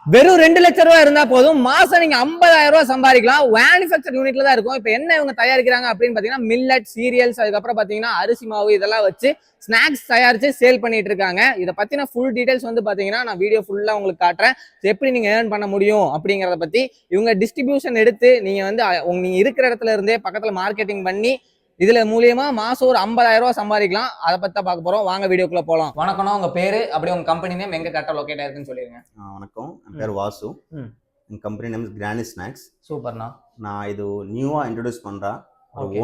வெறும் 2 லட்சம் ரூபாய் இருந்தா போதும், மாசம் நீங்க 50,000 ரூபாய் சம்பாதிக்கலாம். மேனுஃபேக்சர் யூனிட்ல தான் இருக்கும். இப்போ என்ன இவங்க தயாரிக்கிறாங்க அப்படின்னு பாத்தீங்கன்னா மில்லட், சீரியல்ஸ், அதுக்கப்புறம் பாத்தீங்கன்னா அரிசி மாவு இதெல்லாம் வச்சு ஸ்நாக்ஸ் தயாரிச்சு சேல் பண்ணிட்டு இருக்காங்க. இதை பத்தின ஃபுல் டீடைல்ஸ் வந்து பாத்தீங்கன்னா நான் வீடியோ ஃபுல்லா உங்களுக்கு காட்டுறேன். எப்படி நீங்க ஏர்ன் பண்ண முடியும் அப்படிங்கறத பத்தி. இவங்க டிஸ்ட்ரிபியூஷன் எடுத்து நீங்க வந்து நீங்க இருக்கிற இடத்துல இருந்தே பக்கத்துல மார்க்கெட்டிங் பண்ணி இதுல மூலியமா மாசம் ஒரு 50,000 ரூபாய் சம்பாதிக்கலாம். அதை பத்தி தான் பார்க்க போறோம். வாங்க வீடியோக்குள்ள போலாம். வணக்கம், உங்க பேரு அப்படியே உங்க கம்பெனி நேம் எங்க கரெக்டா லொகேட் ஆயிருக்குன்னு சொல்லிருங்க. வணக்கம், என் பேர் வாசு. என் கம்பெனி நேம் கிரானி ஸ்நாக்ஸ். சூப்பர்ண்ணா. நான் இது நியூவா இன்ட்ரோடியூஸ் பண்றேன்.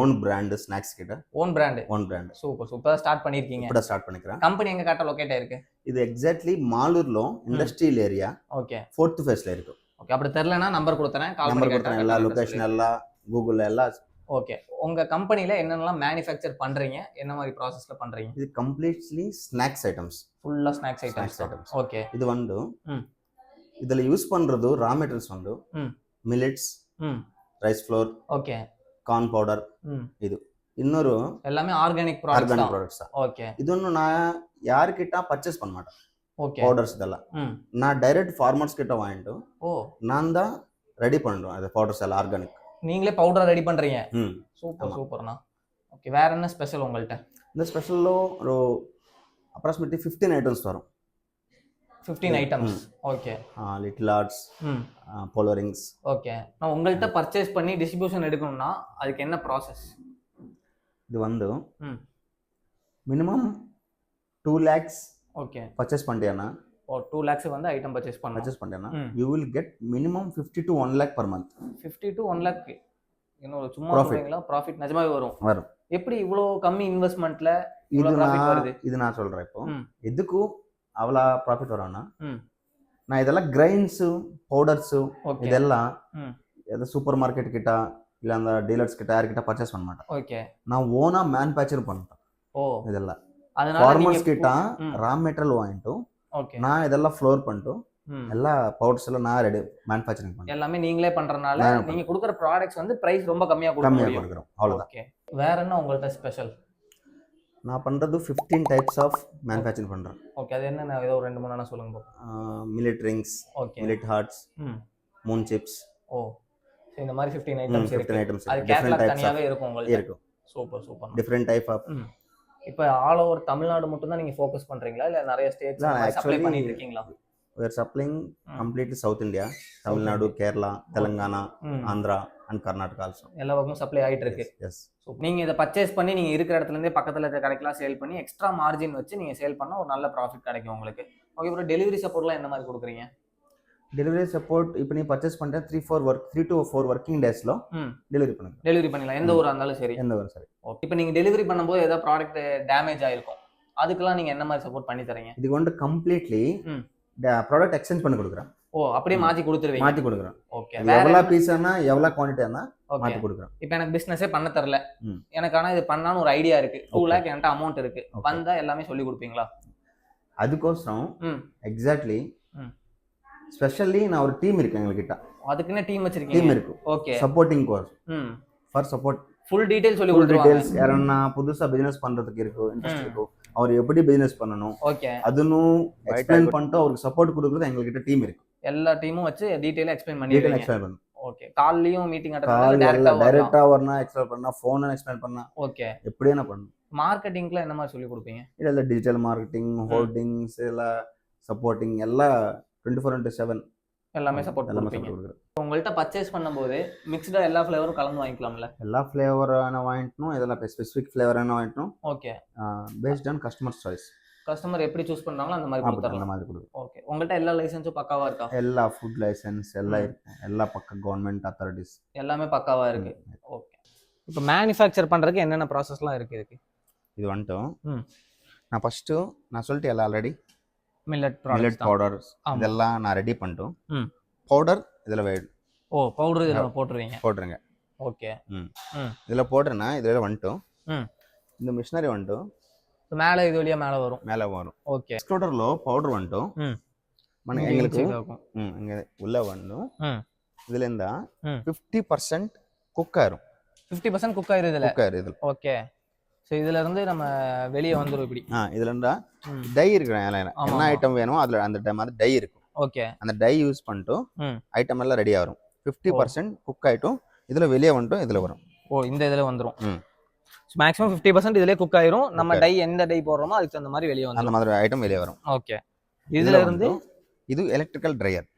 ஓன் பிராண்ட் ஸ்நாக்ஸ் கிட்ட. Own brand. சூப்பர் ஸ்டார்ட் பண்ணிருக்கீங்க. இப்ப ஸ்டார்ட் பண்ணிக்கிறேன். கம்பெனி எங்க கரெக்டா லொகேட் ஆயிருக்கு? இது எக்ஸாக்ட்லி மாலூர்ல இண்டஸ்ட்ரியல் ஏரியா. ஓகே. 4th ஃபேஸ்ல இருக்கு. ஓகே. அப்படி தெரியலனா நம்பர் கொடுத்தறேன். கால் பண்ணி கேட்டறேன். எல்லா லொகேஷன் எல்லாம் கூகுள்ல எல்லாம். ஓகே. உங்க கம்பெனில என்னென்னலாம் மேனுஃபேக்சர் பண்றீங்க? என்ன மாதிரி ப்ராசஸ்ல பண்றீங்க? இது கம்ப்ளீட்லி ஸ்நாக்ஸ் ஐட்டம்ஸ். ஃபுல்லா ஸ்நாக்ஸ் ஐட்டம்ஸ். ஓகே. இது வந்து இதுல யூஸ் பண்றது ரா மெட்டீரியல்ஸ் வந்து millets, rice floor, okay, corn powder. இது இன்னொரு எல்லாமே ஆர்கானிக் ப்ராடக்ட்ஸ் தான். ஓகே. இது ஒன்னு நான் யார்கிட்ட பர்ச்சேஸ் பண்ண மாட்டேன். ஓகே. பவுடர்ஸ் இதெல்லாம் நான் டைரக்ட் ஃபார்மர்ஸ் கிட்ட வாங்கிட்டு நான் தான் ரெடி பண்றேன். அது பவுடர்ஸ் எல்லாம் ஆர்கானிக். நீங்களே பவுடர் ரெடி பண்றீங்க? சூப்பர்ண்ணா. ஓகே. வேற என்ன ஸ்பெஷல் உங்கள்ட்ட? இந்த ஸ்பெஷல்ல ஒரு அப்ராக்சிமேட்லி 15 ஐட்டம்ஸ் வரும். 15 items. Okay. Little arts, polo rings. Okay. நான் உங்கள்ட்ட பர்ச்சேஸ் பண்ணி டிஸ்ட்ரிபியூஷன் எடுக்கணும்னா அதுக்கு என்ன ப்ராசஸ்? இது வந்து மினிமம் 2 lakhs. ஓகே. பர்ச்சேஸ் பண்ணிட்டேன்னா 2 lakhs வந்து ஐட்டம் பர்ச்சேஸ் பண்ணேன்னா you will get minimum 50 to 1 lakh per month. 50 to 1 lakh. இன்னொரு சும்மா சொல்றீங்களா? ப்ராஃபிட் நிஜமாவே வரும். எப்படி இவ்வளோ கம்மி இன்வெஸ்ட்மென்ட்ல இவ்வளோ ப்ராஃபிட் வருது? இது நான் சொல்றேன். இப்போ எதுக்கு அவ்வளோ ப்ராஃபிட் வரும்னா நான் இதெல்லாம் கிரைன்ஸ், பவுடர்ஸ் இதெல்லாம் எது சூப்பர் மார்க்கெட் கிட்ட இல்ல அந்த டீலர்ஸ் கிட்ட யார்கிட்ட பர்ச்சேஸ் பண்ண மாட்டேன். ஓகே. நான் ஓனா மேனுஃபேக்சர் பண்ணிட்டேன். இதெல்லாம் அதனால ஃபார்மர்ஸ் கிட்ட ரா மெட்டீரியல் வாங்கிட்டு நான் இதெல்லாம் ஃப்ளோர் பண்ணிட்டு எல்லா பவுடர்ஸ் எல்லாம் நான் ரெடி மேனுஃபேக்சரிங் பண்ணேன். எல்லாமே நீங்களே பண்றனால நீங்க கொடுக்குற ப்ராடக்ட்ஸ் வந்து பிரைஸ் ரொம்ப கம்மியா கொடுக்குறோம். அவ்வளவுதான். ஓகே. வேற என்ன உங்கள்ட்ட ஸ்பெஷல்? நான் பண்றது 15 டைப்ஸ் ஆஃப் மேனுஃபேக்சரிங் பண்றேன். ஓகே. அது என்ன ஏதோ 2-3 சொல்லுங்க. Millet rings, okay, millet hearts, Moon chips. So இந்த மாதிரி 15 ஐட்டம்ஸ் இருக்கு. 15 ஐட்டம்ஸ் அது கேட்டலாக் தனியாவே இருக்கும் உங்களுக்கு? இருக்கும். சூப்பர். Different type of. இப்போ ஆல் ஓவர் தமிழ்நாடு மட்டும் தான் நீங்க ஃபோக்கஸ் பண்றீங்களா இல்ல நிறைய ஸ்டேட்ஸ் சப்ளை பண்ணிட்டு இருக்கீங்களா? We are supplying completely South India, Tamil Nadu, Kerala, Telangana, Andhra and Karnataka also. எல்லா பக்கமும் சப்ளை ஆயிட்டு இருக்கு. எஸ். நீங்க இத பர்ச்சேஸ் பண்ணி நீங்க இருக்கிற இடத்துல இருந்தே பக்கத்துல இருக்க கடைக்கெல்லாம் சேல் பண்ணி எக்ஸ்ட்ரா மார்ஜின் வச்சு நீங்க சேல் பண்ணா ஒரு நல்ல ப்ராஃபிட் கிடைக்கும் உங்களுக்கு. ஓகே. அப்புறம் டெலிவரி சப்போர்ட்லாம் என்ன மாதிரி கொடுக்குறீங்க? டெலிவரி சப்போர்ட் இப்போ நீ பர்ச்சேஸ் பண்ணிட்டா 3 to 4 working daysல டெலிவரி பண்ணிடலாம். எந்த ஊரா இருந்தாலும் சரி. எந்த ஊரும் சரி. ஓகே. இப்போ நீங்க டெலிவரி பண்ணும்போது ஏதாவது ப்ராடக்ட் டேமேஜ் ஆயிருக்கும், அதுக்கெல்லாம் நீங்க என்ன மாதிரி சப்போர்ட் பண்ணி தரீங்க? இது வந்து கம்ப்ளீட்லி ப்ராடக்ட் எக்ஸ்சேஞ்ச் பண்ணி கொடுக்குறேன். அப்படியே மாத்தி கொடுத்துருவீங்க? மாத்தி கொடுக்குறேன். ஓகே. எவ்வளவு பீஸ்னா எவ்வளவு குவாண்டிட்டினா மாத்தி கொடுக்குறேன். இப்போ எனக்கு பிசினஸே பண்ண தெரியல, எனக்கு ஆனா இது பண்ணான்னு ஒரு ஐடியா இருக்கு, 2 lakh என்கிட்ட அமௌண்ட் இருக்கு, வந்தா எல்லாமே சொல்லி கொடுப்பீங்களா? அதுக்கோசரம் எக்ஸாக்ட்லி ஸ்பெஷலி நான் ஒரு டீம் இருக்கு எங்ககிட்ட. அதுக்குன்னு டீம் வச்சிருக்கீங்க? டீம் இருக்கு. Okay. Supporting course for support. Full detail சொல்லி கொடுத்துருவாங்க. டீடைல்ஸ் யாரன்னா புதுசா பிசினஸ் பண்றதுக்கு இருக்கு இன்ட்ரஸ்ட் இருக்கு, அவர் எப்படி பிசினஸ் பண்ணணும், ஓகே, அதுன்னு எக்ஸ்பிளைன் பண்ணிட்டு அவருக்கு சப்போர்ட் கொடுக்கிறது எங்ககிட்ட டீம் இருக்கு. எல்லா டீமும் வச்சு டீடைலா எக்ஸ்பிளைன் பண்ணிடுவீங்க? ஓகே. கால்லயும் மீட்டிங் டைரக்டா வரணும், எக்ஸ்பிளைன் பண்ணா, போன்ல எக்ஸ்பிளைன் பண்ணா, ஓகே, எப்படி என்ன பண்ணணும். மார்க்கெட்டிங்ல என்ன மாதிரி சொல்லி கொடுப்பீங்க? இல்ல டிஜிட்டல் மார்க்கெட்டிங், ஹோல்டிங்ஸ் எல்லாம் சப்போர்ட்டிங் எல்லாம் 24/7 எல்லாமே சப்போர்ட் பண்ணுவீங்க. உங்கள்ட்ட பர்ச்சேஸ் பண்ணும்போது மிக்ஸ்டா எல்லா ஃப்ளேவரும் கலந்து வாங்கிக்கலாம்ல? எல்லா ஃப்ளேவரான வாங்கிட்டோம், இதெல்லாம் ஸ்பெசிஃபிக் ஃப்ளேவரான வாங்கிட்டோம். Okay. Based on customer choice. Customer எப்படி சூஸ் பண்றாங்களோ அந்த மாதிரி கொடுத்துறலாம். அந்த மாதிரி கொடுங்க. ஓகே. உங்கள்ட்ட எல்லா லைசென்ஸும் பக்காவா இருக்கா? எல்லா ஃபுட் லைசென்ஸ் எல்லாம் இருக்கு. எல்லா பக்க கவர்மெண்ட் அத்தாரிட்டிஸ் எல்லாமே பக்காவா இருக்கு. ஓகே. இப்போ மேனுஃபேக்சர் பண்றதுக்கு என்னென்ன ப்ராசஸ்லாம் இருக்கு இதுக்கு? இது வந்துட்டோம். நான் ஃபர்ஸ்ட் நான் சொல்லிட்டு எல்லாம் ஆல்ரெடி மில்லட் பவுடர்ஸ் இதெல்லாம் நான் ரெடி பண்ணிட்டோம். பவுடர் இதுல வேணும். பவுடர் இதுல போட்டுருங்க. ஓகே. இதுல போடுறேன்னா இதுல வந்துட்டோம். இந்த மிஷினரி வந்துட்டோம். மேல இது வழியா மேல வரும். ஓகே. எக்ஸ்ட்ரூடர்ல பவுடர் வந்துட்டோம். எங்களுக்கு இங்க உள்ள வந்துடும். இதுல இருந்தா 50% குக் ஆயிரும். 50% குக் ஆயிருது. ஓகே. சோ இதுல இருந்து நம்ம வெளிய வந்துரும் இப்படி. இதுல இருந்தா டை இருக்கு. என்ன ஐட்டம் வேணுமோ அதுல அந்த டைம் அது டை இருக்கும். ஓகே. அந்த டை யூஸ் பண்ணிட்டு ஐட்டம் எல்லாம் ரெடி ஆகும். 50% குக் ஆயிட்டும் இதுல வெளியே வந்துட்டும் இதுல வரும். ஓ இந்த இதுல வந்துரும். மேக்ஸிமம் 50% இதுலயே குக் ஆயிரும். நம்ம டை எந்த டை போடுறோமோ அதுக்கு அந்த மாதிரி வெளியே வந்துரும். அந்த மாதிரி ஐட்டம் வெளியே வரும். ஓகே. இதுல இருந்து இது எலக்ட்ரிக்கல் ட்ரையர்.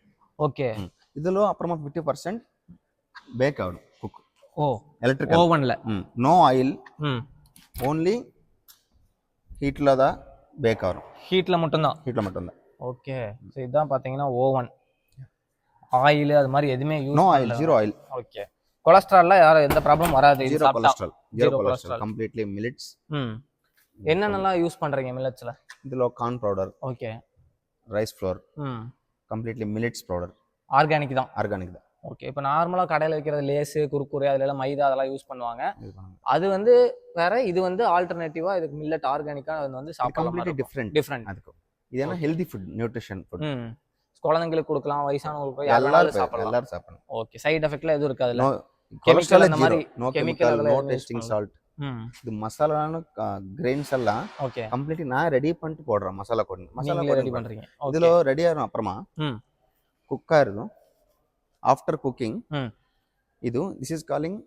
ஓகே. இதுல அப்புறமா 50% பேக் ஆகும் குக். ஓ எலக்ட்ரிக்கல் ஓவன்ல. No oil. ஓன்லி ஹீட்ல தான் பேக் ஆகும். ஹீட்ல மட்டும் தான். ஓகே. சோ இதான் பாத்தீங்கன்னா ஓவன். ஆயில் அது மாதிரி எதுமே use no oil, zero oil. Okay. கொலஸ்ட்ரால்ல யாரும் எந்த ப்ராப்ளம் வராது. Zero cholesterol. Completely millets. என்னென்னலாம் யூஸ் பண்றீங்க மில்லட்ஸ்ல? இதுல corn powder. Okay. Rice flour. Completely millets powder. Organic தான். ஓகே. இப்போ நார்மலா கடையில விற்கிறது லேஸ், குர்குரே அதுல எல்லாம் மைதா அதெல்லாம் யூஸ் பண்ணுவாங்க. அது வந்து வேற, இது வந்து ஆல்டர்னேட்டிவா இதுக்கு மில்லட் ஆர்கானிக்கா வந்து சாப்பிடலாம். கம்ப்ளீட்லி டிஃபரெண்ட் அதுக்கு. இது என்ன ஹெல்தி ஃபுட், நியூட்ரிஷன் ஃபுட். குழந்தைங்களுக்கு கொடுக்கலாம், வயசானவங்களுக்கு எல்லாரும் சாப்பிடலாம். ஓகே. சைடு எஃபெக்ட்ல எதுவும் இருக்காது. நோ கெமிக்கல் அந்த மாதிரி கெமிக்கல், நோ டேஸ்டிங் சால்ட். இது மசாலான கிரெயின்ஸ் எல்லாம் ஓகே கம்ப்ளீட்லி நான் ரெடி பண்ணிட்டு போடுறேன். மசாலா ரெடி பண்றீங்க. இதுல ரெடி ஆகும். அப்புறமா குக்கா இருக்கும். ஆஃப்டர் குக்கிங் இது திஸ் இஸ் காலிங்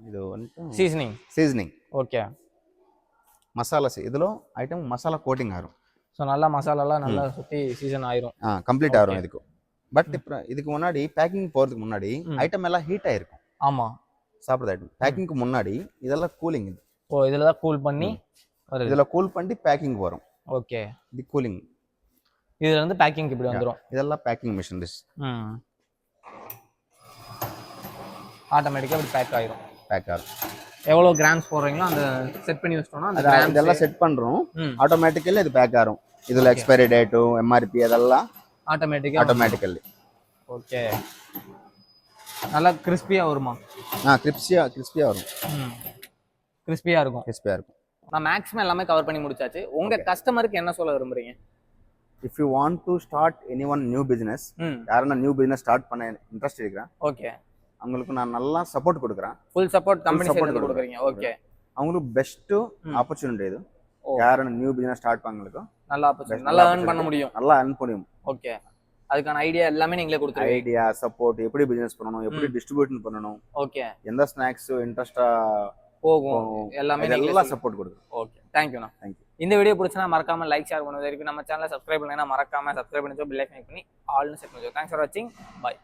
இது வந்து சீசனிங். ஓகே. மசாலா இதுல ஐட்டம் மசாலா கோட்டிங் ஆகும். ஸோ நல்லா மசாலாலாம் நல்லா சுற்றி சீசன் ஆயிரும். கம்ப்ளீட் ஆயிரும் இதுக்கு. பட் இப்போ இதுக்கு முன்னாடி பேக்கிங் போகிறதுக்கு முன்னாடி ஐட்டம் எல்லாம் ஹீட் ஆயிருக்கும். ஆமாம். சாப்பிட்ற ஐட்டம் பேக்கிங்க்கு முன்னாடி இதெல்லாம் கூலிங். இது ஓ இதில் தான் கூல் பண்ணி இதில் கூல் பண்ணி பேக்கிங் வரும். ஓகே. இது கூலிங். இதுல இருந்து பேக்கிங் இப்படி வந்துரும். இதெல்லாம் பேக்கிங் மிஷினரிஸ். ஆட்டோமேட்டிக்கா இப்படி பேக் ஆயிரும். எவ்வளவு கிராம்ஸ் போடுறீங்களோ அந்த செட் பண்ணி வச்சிட்டோம்னா அந்த கிராம்ஸ் இதெல்லாம் செட் பண்றோம். ஆட்டோமேட்டிக்கலி இது பேக் ஆகும். இதுல எக்ஸ்பைரி டேட், எம்ஆர்பி அதெல்லாம் ஆட்டோமேட்டிக்கலி. ஓகே. நல்லா கிறிஸ்பியா வருமா? கிறிஸ்பியா வரும். கிறிஸ்பியா இருக்கும். நான் மேக்ஸிமம் எல்லாமே கவர் பண்ணி முடிச்சாச்சு. உங்க கஸ்டமருக்கு என்ன சொல்ல விரும்புறீங்க? If you want to start anyone new business, யாரனா நியூ பிசினஸ் ஸ்டார்ட் பண்ண இன்ட்ரஸ்ட் இருக்கா? ஓகே. அவங்களுக்கு நான் நல்லா சப்போர்ட் கொடுக்குறேன். ஃபுல் சப்போர்ட் கம்பெனி சைடுல கொடுக்குறீங்க. ஓகே. அவங்களுக்கு பெஸ்ட் ஆப்பர்சூனிட்டி இது. யாரனா நியூ பிசினஸ் ஸ்டார்ட் பண்ணங்களுக்கு நல்ல ஆப்பர்சூனிட்டி. நல்லா earn பண்ண முடியும். ஓகே. அதுக்கான ஐடியா எல்லாமே நீங்களே கொடுத்துருவீங்க. ஐடியா, சப்போர்ட், எப்படி பிசினஸ் பண்ணனும், எப்படி டிஸ்ட்ரிபியூஷன் பண்ணனும். ஓகே. எந்த ஸ்நாக்ஸ் இன்ட்ரஸ்டா போகும் எல்லாமே நல்லா சப்போர்ட் கொடுக்குறோம். ஓகே. Thank you. இந்த வீடியோ பிடிச்சா மறக்காம லைக் ஷேர் பண்ணுங்க. நம்ம சேனலை சப்ஸ்கிரைப் பண்ணலைன்னா மறக்காம சப்ஸ்கிரைப் பண்ணி பெல் ஐகான் கிளிக் பண்ணி ஆல்னு செட் பண்ணுங்க. Thanks for watching. Bye.